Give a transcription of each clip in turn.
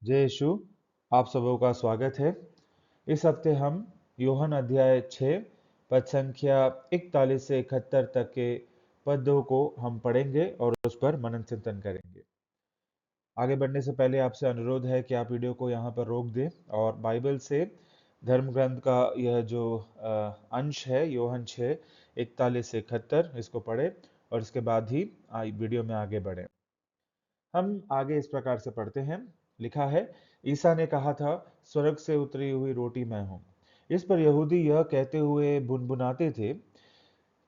जय यीशु। आप सबों का स्वागत है। इस हफ्ते हम यूहन्ना अध्याय 6 पद संख्या 41 से 71 तक के पदों को हम पढ़ेंगे और उस पर मनन चिंतन करेंगे। आगे बढ़ने से पहले आपसे अनुरोध है कि आप वीडियो को यहाँ पर रोक दें और बाइबल से धर्म ग्रंथ का यह जो अंश है यूहन्ना 6 41 से 71 इसको पढ़ें और इसके बाद ही वीडियो में आगे बढ़ें। हम आगे इस प्रकार से पढ़ते हैं। लिखा है, ईसा ने कहा था, स्वर्ग से उतरी हुई रोटी मैं हूं। इस पर यहूदी यह कहते हुए बुनबुनाते थे,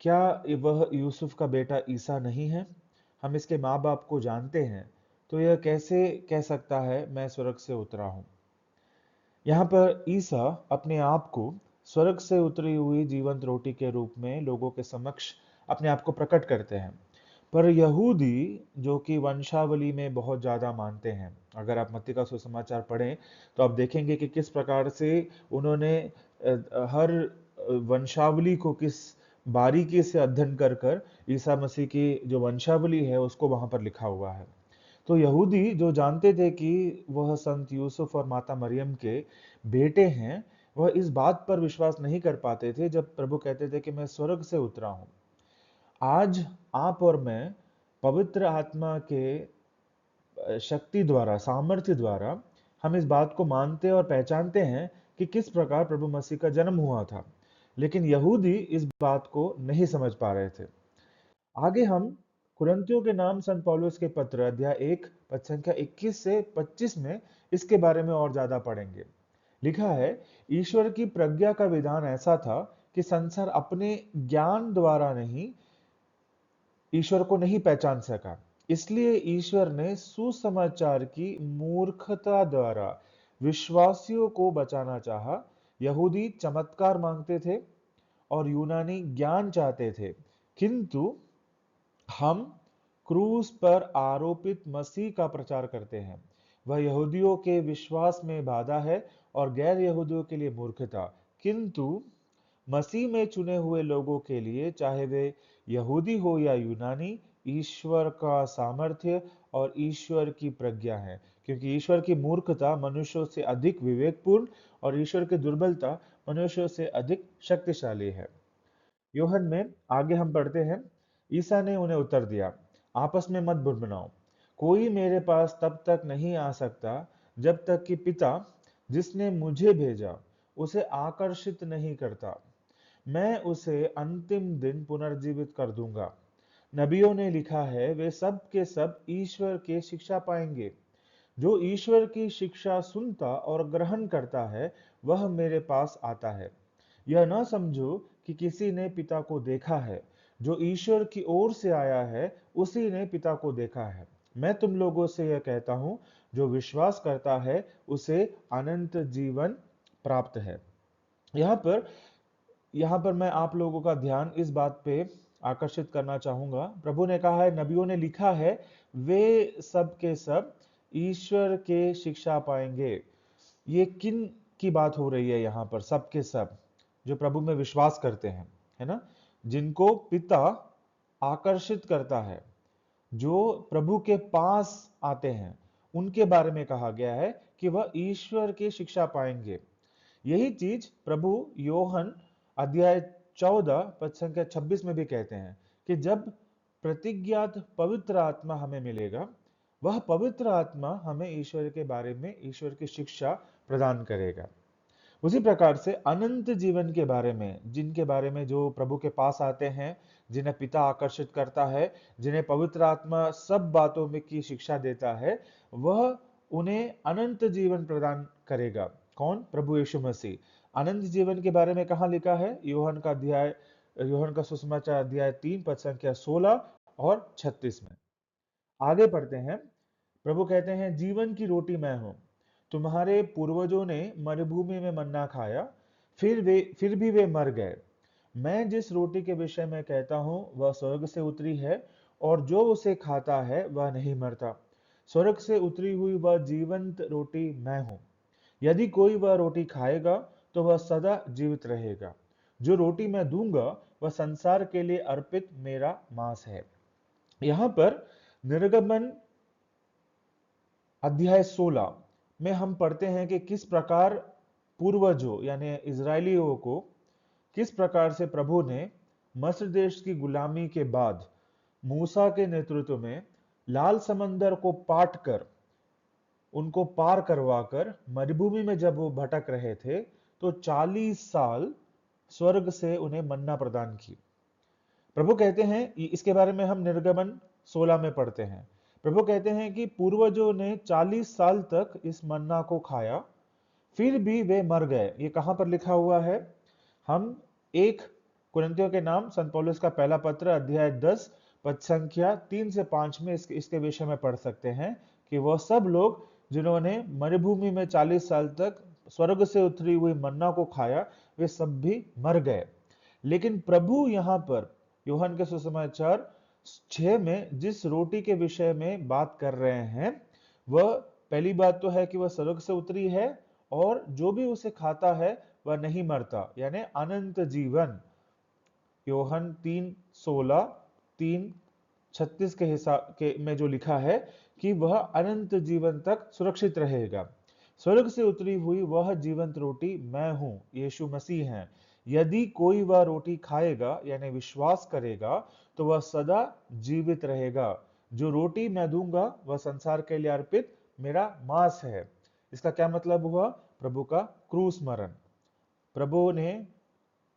क्या वह यूसुफ का बेटा ईसा नहीं है? हम इसके माँ बाप को जानते हैं, तो यह कैसे कह सकता है मैं स्वर्ग से उतरा हूं? यहाँ पर ईसा अपने आप को स्वर्ग से उतरी हुई जीवंत रोटी के रूप में लोगों के समक्ष अपने आप को प्रकट करते हैं। पर यहूदी जो कि वंशावली में बहुत ज्यादा मानते हैं, अगर आप मत्ती का सुसमाचार पढ़ें तो आप देखेंगे कि किस प्रकार से उन्होंने हर वंशावली को किस बारीकी से अध्ययन कर कर ईसा मसीह की जो वंशावली है उसको वहां पर लिखा हुआ है। तो यहूदी जो जानते थे कि वह संत यूसुफ और माता मरियम के बेटे हैं, वह इस बात पर विश्वास नहीं कर पाते थे जब प्रभु कहते थे कि मैं स्वर्ग से उतरा हूं। आज आप और मैं पवित्र आत्मा के शक्ति द्वारा, सामर्थ्य द्वारा हम इस बात को मानते और पहचानते हैं कि किस प्रकार प्रभु मसीह का जन्म हुआ था। लेकिन यहूदी इस बात को नहीं समझ पा रहे थे। आगे हम कुरिन्थियों के नाम संत पौलुस के पत्र अध्याय 1 पद संख्या 21 से 25 में इसके बारे में और ज्यादा पढ़ेंगे। लिखा है, ईश्वर की प्रज्ञा का विधान ऐसा था कि संसार अपने ज्ञान द्वारा नहीं ईश्वर को नहीं पहचान सका। इसलिए ईश्वर ने सुसमाचार की मूर्खता द्वारा विश्वासियों को बचाना चाहा। यहूदी चमत्कार मांगते थे और यूनानी ज्ञान चाहते थे, किंतु हम क्रूस पर आरोपित मसीह का प्रचार करते हैं। वह यहूदियों के विश्वास में बाधा है और गैर यहूदियों के लिए मूर्खता, किंतु मसीह में चुने हुए लोगों के लिए, चाहे वे यहूदी हो या यूनानी, ईश्वर का सामर्थ्य और ईश्वर की प्रज्ञा है। क्योंकि ईश्वर की मूर्खता मनुष्यों से अधिक विवेकपूर्ण और ईश्वर की दुर्बलता मनुष्यों से अधिक शक्तिशाली है। यूहन्ना में आगे हम पढ़ते हैं, ईसा ने उन्हें उत्तर दिया, आपस में मत बुड़बुड़ाओ। कोई मेरे पास तब तक नहीं आ सकता जब तक कि पिता जिसने मुझे भेजा उसे आकर्षित नहीं करता। मैं उसे अंतिम दिन पुनर्जीवित कर दूंगा। नबियों ने लिखा है, वे सब के सब ईश्वर के शिक्षा पाएंगे। जो ईश्वर की शिक्षा सुनता और ग्रहण करता है, वह मेरे पास आता है। यह न समझो कि किसी ने पिता को देखा है। जो ईश्वर की ओर से आया है, उसी ने पिता को देखा है। मैं तुम लोगों से यह कहता हूं, जो विश्वास करता है उसे अनंत जीवन प्राप्त है। यहाँ पर यहाँ पर मैं आप लोगों का ध्यान इस बात पे आकर्षित करना चाहूंगा। प्रभु ने कहा है, नबियों ने लिखा है, वे सब के सब ईश्वर के शिक्षा पाएंगे। ये किन की बात हो रही है यहाँ पर? सब के सब जो प्रभु में विश्वास करते हैं, है ना, जिनको पिता आकर्षित करता है, जो प्रभु के पास आते हैं, उनके बारे में कहा गया है कि वह ईश्वर की शिक्षा पाएंगे। यही चीज प्रभु योहन अध्याय 14 पद संख्या 26 में भी कहते हैं कि जब प्रतिज्ञात पवित्र आत्मा हमें मिलेगा, वह पवित्र आत्मा हमें ईश्वर के बारे में, ईश्वर की शिक्षा प्रदान करेगा। उसी प्रकार से अनंत जीवन के बारे में, जिनके बारे में जो प्रभु के पास आते हैं, जिन्हें पिता आकर्षित करता है, जिन्हें पवित्र आत्मा सब बातों में की शिक्षा देता है, वह उन्हें अनंत जीवन प्रदान करेगा। कौन? प्रभु यीशु मसीह। अनंत जीवन के बारे में कहाँ लिखा है? यूहन्ना का सुसमाचार अध्याय 3 पद संख्या 16 और 36 में। आगे पढ़ते हैं। प्रभु कहते हैं, जीवन की रोटी मैं हूं। तुम्हारे पूर्वजों ने मरुभूमि में मन्ना खाया, फिर भी वे मर गए। मैं जिस रोटी के विषय में कहता हूं वह स्वर्ग से उतरी है, और जो उसे खाता है वह नहीं मरता। स्वर्ग से उतरी हुई वह जीवंत रोटी मैं हूं। यदि कोई वह रोटी खाएगा तो वह सदा जीवित रहेगा। जो रोटी मैं दूंगा वह संसार के लिए अर्पित मेरा मांस है। यहां पर निर्गमन अध्याय 16 में हम पढ़ते हैं कि किस प्रकार पूर्वजों यानी इजरायलियों को किस प्रकार से प्रभु ने मिस्र देश की गुलामी के बाद मूसा के नेतृत्व में लाल समंदर को पाट कर उनको पार करवाकर मरुभूमि में जब वो भटक रहे थे तो 40 साल स्वर्ग से उन्हें मन्ना प्रदान की। प्रभु कहते हैं, इसके बारे में हम निर्गमन 16 में पढ़ते हैं। प्रभु कहते हैं कि पूर्वजों ने 40 साल तक इस मन्ना को खाया, फिर भी वे मर गए। ये कहां पर लिखा हुआ है? हम एक कुरिन्थियों के नाम संत पौलुस का पहला पत्र अध्याय 10 पद संख्या 3 से 5 में इसके विषय में पढ़ सकते हैं कि वह सब लोग जिन्होंने मरुभूमि में 40 साल तक स्वर्ग से उतरी हुई मन्ना को खाया, वे सब भी मर गए। लेकिन प्रभु यहां पर यूहन्ना के सुसमाचार 6 में जिस रोटी के विषय में बात कर रहे हैं, वह पहली बात तो है कि वह स्वर्ग से उतरी है और जो भी उसे खाता है वह नहीं मरता, यानी अनंत जीवन। यूहन्ना 3:16, 3:36 के हिसाब के में जो लिखा है कि वह अनंत जीवन तक सुरक्षित रहेगा। स्वर्ग से उतरी हुई वह जीवंत रोटी मैं हूं, यीशु मसीह हैं। यदि कोई वह रोटी खाएगा यानी विश्वास करेगा तो वह सदा जीवित रहेगा। जो रोटी मैं दूंगा वह संसार के लिए अर्पित मेरा मांस है। इसका क्या मतलब हुआ? प्रभु का क्रूस मरण। प्रभु ने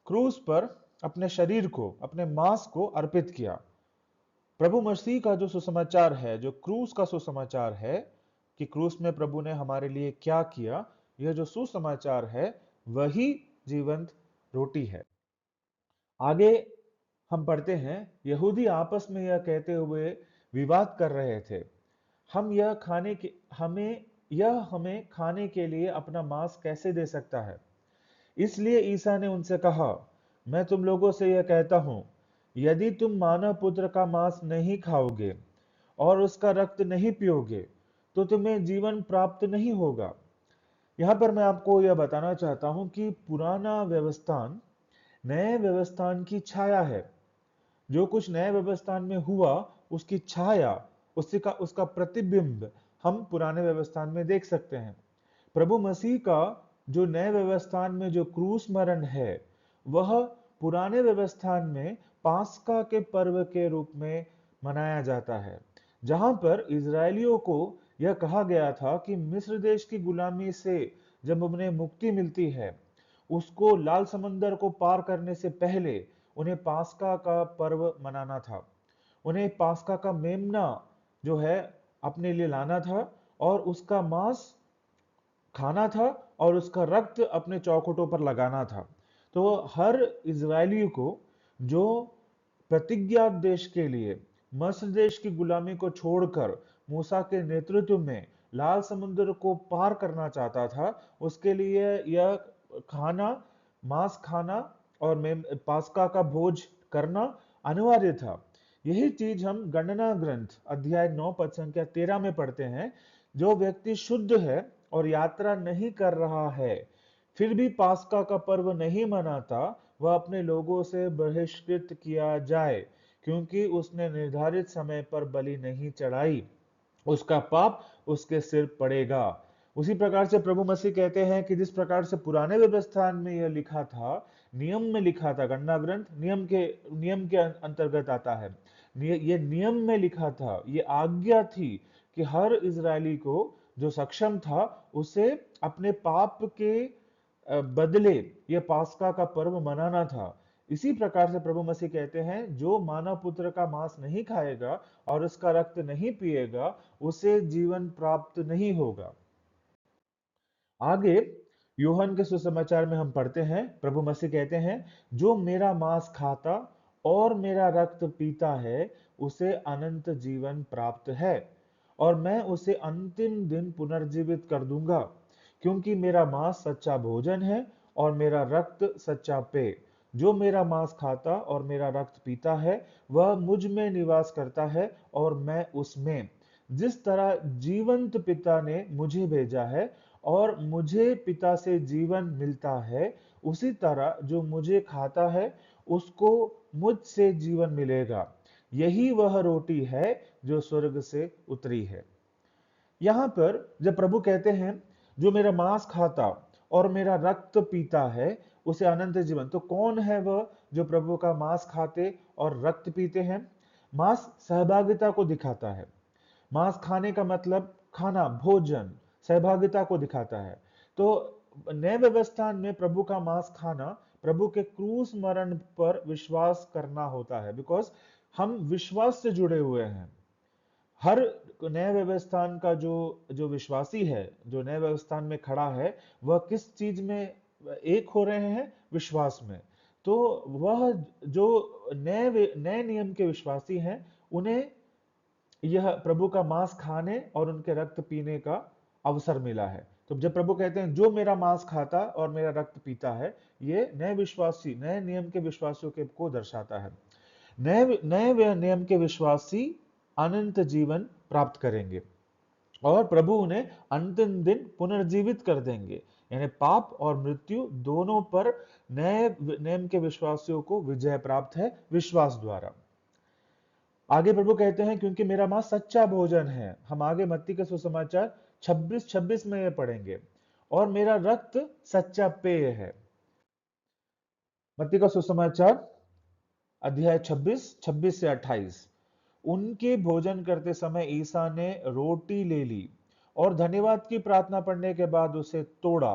क्रूस पर अपने शरीर को, अपने मांस को अर्पित किया। प्रभु मसीह का जो सुसमाचार है, जो क्रूस का सुसमाचार है कि क्रूस में प्रभु ने हमारे लिए क्या किया, यह जो सुसमाचार है वही जीवंत रोटी है। आगे हम पढ़ते हैं, यहूदी आपस में यह कहते हुए विवाद कर रहे थे, यह हमें खाने के लिए अपना मांस कैसे दे सकता है? इसलिए ईसा ने उनसे कहा, मैं तुम लोगों से यह कहता हूं, यदि तुम मानव पुत्र का मांस नहीं खाओगे और उसका रक्त नहीं पियोगे तो तुम्हें जीवन प्राप्त नहीं होगा। यहां पर मैं आपको यह बताना चाहता हूं कि पुराना व्यवस्थान नए व्यवस्थान की छाया है। जो कुछ नए व्यवस्थान में हुआ उसकी छाया, उसका प्रतिबिंब हम पुराने व्यवस्थान में देख सकते हैं। प्रभु मसीह का जो नए व्यवस्थान में जो क्रूस मरण है, वह पुराने व्यवस्थान में पास्का के पर्व के रूप में मनाया जाता है, जहां पर इजरायलियों को यह कहा गया था कि मिस्र देश की गुलामी से जब उन्हें मुक्ति मिलती है, उसको लाल समंदर को पार करने से पहले उन्हें पास्का का पर्व मनाना था। उन्हें पास्का का मेमना जो है अपने लिए लाना था और उसका मांस खाना था और उसका रक्त अपने चौखटों पर लगाना था। तो हर इजरायली को जो प्रतिज्ञा देश के लिए मिस्र देश की गुलामी को छोड़कर मूसा के नेतृत्व में लाल समुद्र को पार करना चाहता था, उसके लिए यह खाना, मांस खाना और पास्का का भोज करना अनिवार्य था। यही चीज हम गणना ग्रंथ अध्याय 9 पद संख्या 13 में पढ़ते हैं। जो व्यक्ति शुद्ध है और यात्रा नहीं कर रहा है, फिर भी पास्का का पर्व नहीं मनाता, वह अपने लोगों से बहिष्कृत किया जाए, क्योंकि उसने निर्धारित समय पर बलि नहीं चढ़ाई। उसका पाप उसके सिर पड़ेगा। उसी प्रकार से प्रभु मसीह कहते हैं कि जिस प्रकार से पुराने व्यवस्थान में यह लिखा था, नियम में लिखा था, गणना ग्रंथ नियम के अंतर्गत आता है। ये नियम में लिखा था, ये आज्ञा थी कि हर इजरायली को जो सक्षम था उसे अपने पाप के बदले ये पास्का का पर्व मनाना था। इसी प्रकार से प्रभु मसीह कहते हैं, जो मानव पुत्र का मांस नहीं खाएगा और उसका रक्त नहीं पिएगा, उसे जीवन प्राप्त नहीं होगा। आगे यूहन्ना के सुसमाचार में हम पढ़ते हैं, प्रभु मसीह कहते हैं, जो मेरा मांस खाता और मेरा रक्त पीता है उसे अनंत जीवन प्राप्त है और मैं उसे अंतिम दिन पुनर्जीवित कर दूंगा, क्योंकि मेरा मांस सच्चा भोजन है और मेरा रक्त सच्चा पेय। जो मेरा मांस खाता और मेरा रक्त पीता है वह मुझ में निवास करता है और मैं उसमें। जिस तरह जीवंत पिता ने मुझे भेजा है और मुझे पिता से जीवन मिलता है, उसी तरह जो मुझे खाता है उसको मुझसे जीवन मिलेगा। यही वह रोटी है जो स्वर्ग से उतरी है। यहां पर जब प्रभु कहते हैं जो मेरा मांस खाता और मेरा रक्त पीता है उसे अनंत जीवन। तो कौन है वह जो प्रभु का मांस खाते और रक्त पीते हैं? मांस सहभागिता को दिखाता है। मांस खाने का मतलब खाना, भोजन, सहभागिता को दिखाता है। तो नए व्यवस्था में प्रभु का मांस खाना प्रभु के क्रूस मरण पर विश्वास करना होता है, बिकॉज हम विश्वास से जुड़े हुए हैं। हर नए व्यवस्थान का जो जो विश्वासी है, जो नए व्यवस्थान में खड़ा है, वह किस चीज में एक हो रहे हैं? विश्वास में। तो वह जो नए नियम के विश्वासी हैं, उन्हें यह प्रभु का मांस खाने और उनके रक्त पीने का अवसर मिला है। तो जब प्रभु कहते हैं जो मेरा मांस खाता और मेरा रक्त पीता है, ये नए विश्वासी, नए नियम के विश्वासियों के को दर्शाता है। नए नए नियम के विश्वासी अनंत जीवन प्राप्त करेंगे और प्रभु उन्हें अंतिम दिन पुनर्जीवित कर देंगे। यानी पाप और मृत्यु दोनों पर नए नियम के विश्वासियों को विजय प्राप्त है विश्वास द्वारा। आगे प्रभु कहते हैं क्योंकि मेरा मांस सच्चा भोजन है। हम आगे मत्ती के सुसमाचार 26 में ये पढ़ेंगे। और मेरा रक्त सच्चा पेय है। मत्ती का सुसमाचार अध्याय 26 से 28। उनके भोजन करते समय ईसा ने रोटी ले ली और धन्यवाद की प्रार्थना पढ़ने के बाद उसे तोड़ा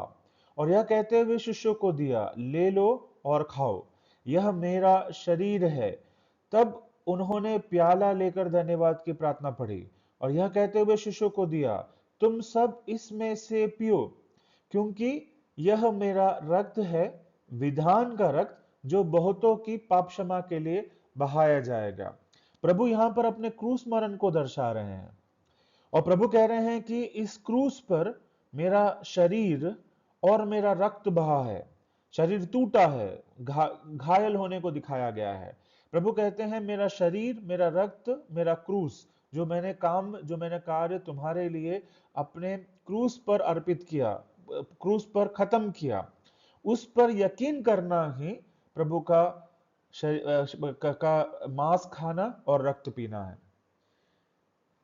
और यह कहते हुए शिष्यों को दिया, ले लो और खाओ, यह मेरा शरीर है। तब उन्होंने प्याला लेकर धन्यवाद की प्रार्थना पढ़ी और यह कहते हुए शिष्यों को दिया, तुम सब इसमें से पियो, क्योंकि यह मेरा रक्त है, विधान का रक्त, जो बहुतों की पाप क्षमा के लिए बहाया जाएगा। प्रभु यहां पर अपने क्रूस मरण को दर्शा रहे हैं और प्रभु कह रहे हैं कि इस क्रूस पर मेरा शरीर और मेरा रक्त बहा है। शरीर टूटा है, घायल होने को दिखाया गया है। प्रभु कहते हैं मेरा शरीर, मेरा रक्त, मेरा क्रूस, जो मैंने कार्य तुम्हारे लिए अपने क्रूस पर अर्पित किया, क्रूस पर खत्म किया, उस पर यकीन करना ही प्रभु का मांस खाना और रक्त पीना है।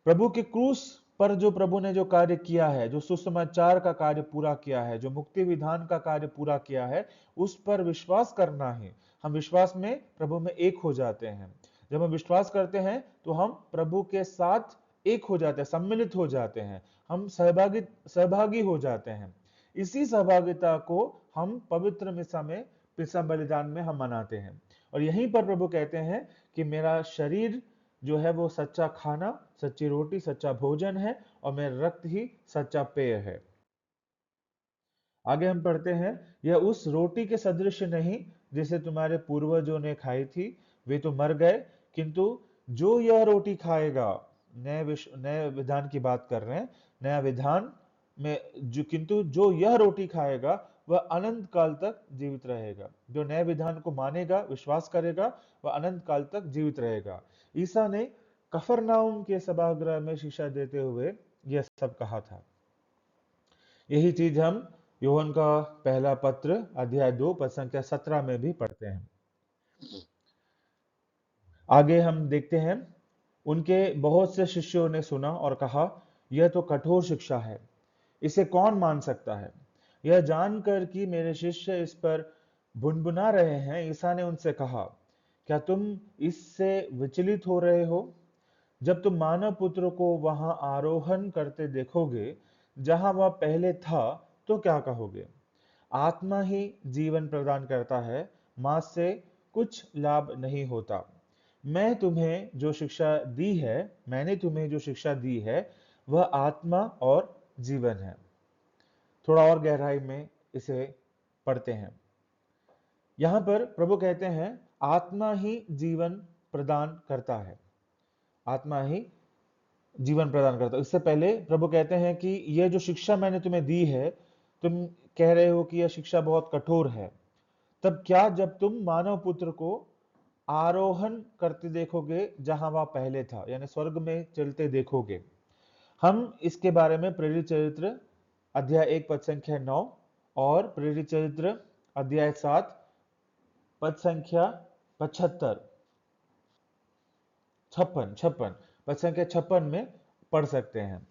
प्रभु के क्रूस पर जो प्रभु ने जो कार्य किया है, जो सुसमाचार का कार्य पूरा किया है, जो मुक्ति विधान का कार्य पूरा किया है, उस पर विश्वास करना ही, हम विश्वास में प्रभु में एक हो जाते हैं। जब हम विश्वास करते हैं तो हम प्रभु के साथ एक हो जाते हैं, सम्मिलित हो जाते हैं, हम सहभागी हो जाते हैं। इसी सहभागिता को हम पवित्र मिसा में, पिसा बलिदान में हम मनाते हैं। और यहीं पर प्रभु कहते हैं कि मेरा शरीर जो है वो सच्चा खाना, सच्ची रोटी, सच्चा भोजन है और मेरा रक्त ही सच्चा पेय है। आगे हम पढ़ते हैं, यह उस रोटी के सदृश नहीं जिसे तुम्हारे पूर्वजों ने खाई थी, वे तो मर गए, किंतु जो यह रोटी खाएगा, नए विधान की बात कर रहे हैं, नया विधान में जो, किंतु जो यह रोटी खाएगा वह अनंत काल तक जीवित रहेगा। जो नए विधान को मानेगा, विश्वास करेगा, वह अनंत काल तक जीवित रहेगा। ईसा ने कफरनाउम के सभागृह में शिक्षा देते हुए यह सब कहा था। यही चीज हम यूहन्ना का पहला पत्र अध्याय 2 पद संख्या 17 में भी पढ़ते हैं। आगे हम देखते हैं, उनके बहुत से शिष्यों ने सुना और कहा, यह तो कठोर शिक्षा है, इसे कौन मान सकता है? यह जानकर कि मेरे शिष्य इस पर भुनभुना रहे हैं, ईसा ने उनसे कहा, क्या तुम इससे विचलित हो रहे हो? जब तुम मानव पुत्र को वहां आरोहण करते देखोगे जहां वह पहले था, तो क्या कहोगे? आत्मा ही जीवन प्रदान करता है, मांस से कुछ लाभ नहीं होता। मैंने तुम्हें जो शिक्षा दी है वह आत्मा और जीवन है। थोड़ा और गहराई में इसे पढ़ते हैं। यहां पर प्रभु कहते हैं आत्मा ही जीवन प्रदान करता है, आत्मा ही जीवन प्रदान करता है। इससे पहले प्रभु कहते हैं कि यह जो शिक्षा मैंने तुम्हें दी है, तुम कह रहे हो कि यह शिक्षा बहुत कठोर है। तब क्या जब तुम मानव पुत्र को आरोहण करते देखोगे जहां वह पहले था, यानी स्वर्ग में चलते देखोगे। हम इसके बारे में प्रेरित चरित्र अध्याय 1 पद संख्या 9 और प्रेरित चरित्र अध्याय 7 पद संख्या 75, 56 पद संख्या 56 में पढ़ सकते हैं।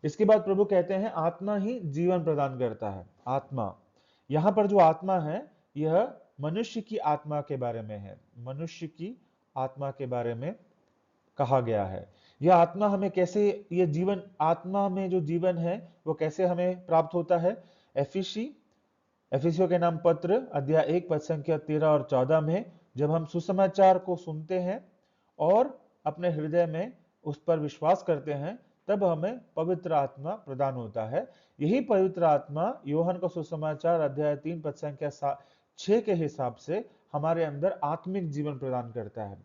इसके बाद प्रभु कहते हैं आत्मा ही जीवन प्रदान करता है। आत्मा, यहां पर जो आत्मा है यह मनुष्य की आत्मा के बारे में है। मनुष्य की आत्मा के बारे में कहा गया है। यह आत्मा हमें कैसे, यह जीवन, आत्मा में जो जीवन है वो कैसे हमें प्राप्त होता है। एफिसियों के नाम पत्र अध्याय 1 पद संख्या 13 और 14 में जब हम सुसमाचार को सुनते हैं और अपने हृदय में उस पर विश्वास करते हैं, तब हमें पवित्र आत्मा प्रदान होता है। यही पवित्र आत्मा यूहन्ना का सुसमाचार अध्याय 3 पद संख्या 6 के हिसाब से हमारे अंदर आत्मिक जीवन प्रदान करता है।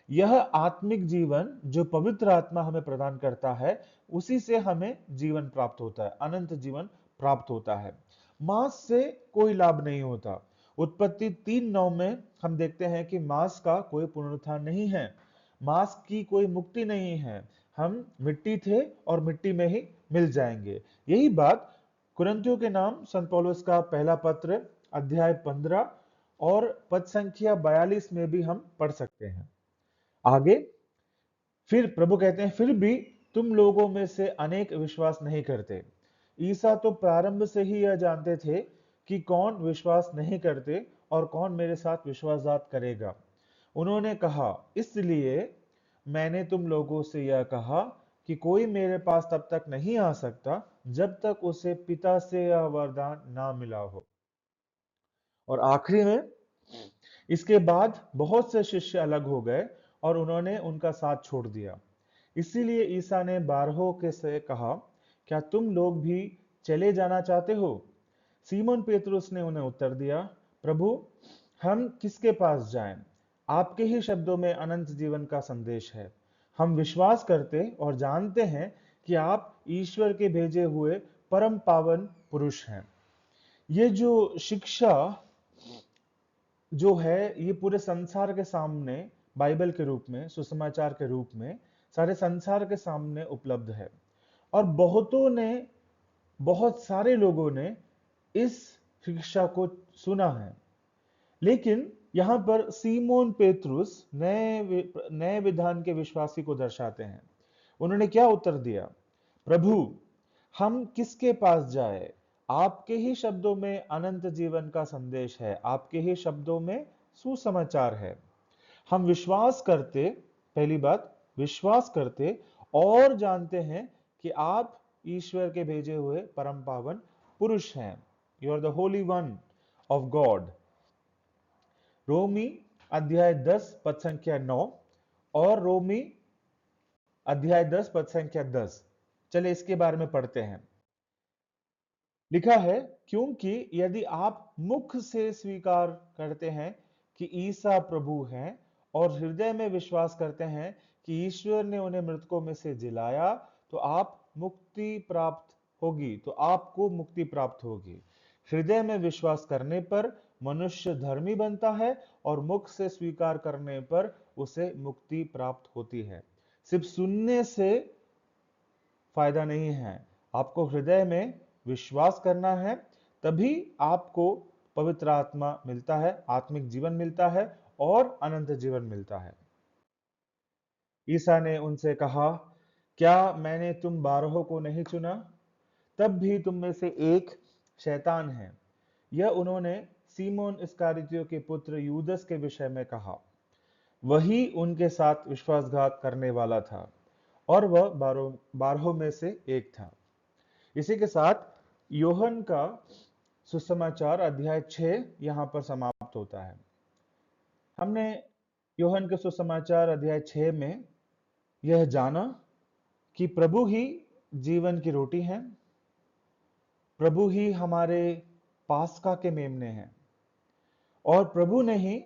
यह आत्मिक जीवन जो पवित्र आत्मा हमें प्रदान करता है, उसी से हमें जीवन प्राप्त होता है, अनंत जीवन प्राप्त होता है। मांस से कोई लाभ नहीं होता। उत्पत्ति 3:9 में हम देखते हैं कि मांस का कोई पुनरुत्थान नहीं है, मांस की कोई मुक्ति नहीं है। हम मिट्टी थे और मिट्टी में ही मिल जाएंगे। यही बात कुरिन्थियों के नाम संत पौलुस का पहला पत्र अध्याय 15 और पद संख्या 42 में भी हम पढ़ सकते हैं। आगे फिर प्रभु कहते हैं, फिर भी तुम लोगों में से अनेक विश्वास नहीं करते। ईसा तो प्रारंभ से ही यह जानते थे कि कौन विश्वास नहीं करते और कौन मेरे साथ विश्वासघात करेगा। उन्होंने कहा, इसलिए मैंने तुम लोगों से यह कहा कि कोई मेरे पास तब तक नहीं आ सकता जब तक उसे पिता से यह वरदान ना मिला हो। और आखिरी में इसके बाद बहुत से शिष्य अलग हो गए और उन्होंने उनका साथ छोड़ दिया। इसीलिए ईसा ने 12 के से कहा, क्या तुम लोग भी चले जाना चाहते हो? सीमोन पेतरुस ने उन्हें उत्तर दिया, प्रभु, हम किसके पास जाएं? आपके ही शब्दों में अनंत जीवन का संदेश है। हम विश्वास करते और जानते हैं कि आप ईश्वर के भेजे हुए परम पावन पुरुष हैं। ये जो शिक्षा जो है ये पूरे संसार के सामने बाइबल के रूप में, सुसमाचार के रूप में सारे संसार के सामने उपलब्ध है। और बहुत सारे लोगों ने इस शिक्षा को सुना है। लेकिन यहां पर सीमोन पेतरुस नए विधान के विश्वासी को दर्शाते हैं। उन्होंने क्या उत्तर दिया? प्रभु, हम किसके पास जाए? आपके ही शब्दों में अनंत जीवन का संदेश है, आपके ही शब्दों में सुसमाचार है। हम विश्वास करते, पहली बात विश्वास करते और जानते हैं कि आप ईश्वर के भेजे हुए परम पावन पुरुष हैं। You are the holy one of God. रोमी अध्याय 10 पद संख्या 9 और रोमी अध्याय 10 पद संख्या 10। चले इसके बारे में पढ़ते हैं। लिखा है, क्योंकि यदि आप मुख से स्वीकार करते हैं कि ईसा प्रभु हैं और हृदय में विश्वास करते हैं कि ईश्वर ने उन्हें मृतकों में से जिलाया, तो आपको मुक्ति प्राप्त होगी। हृदय में विश्वास करने पर मनुष्य धर्मी बनता है और मुख से स्वीकार करने पर उसे मुक्ति प्राप्त होती है। सिर्फ सुनने से फायदा नहीं है, आपको हृदय में विश्वास करना है, तभी आपको पवित्र आत्मा मिलता है, आत्मिक जीवन मिलता है और अनंत जीवन मिलता है। ईसा ने उनसे कहा, क्या मैंने तुम 12 को नहीं चुना? तब भी तुम में से एक शैतान है। यह उन्होंने सीमोन इस्करियोती के पुत्र यूदस के विषय में कहा। वही उनके साथ विश्वासघात करने वाला था और वह 12 में से एक था। इसी के साथ यूहन्ना का सुसमाचार अध्याय 6 यहां पर समाप्त होता है। हमने यूहन्ना के सुसमाचार अध्याय 6 में यह जाना कि प्रभु ही जीवन की रोटी है, प्रभु ही हमारे पास्का के मेमने हैं और प्रभु ने ही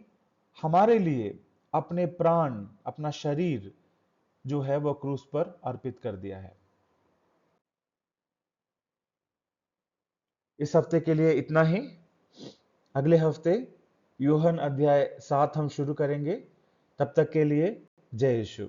हमारे लिए अपने प्राण, अपना शरीर जो है वह क्रूस पर अर्पित कर दिया है। इस हफ्ते के लिए इतना ही। अगले हफ्ते यूहन्ना अध्याय 7 हम शुरू करेंगे। तब तक के लिए जय यीशु।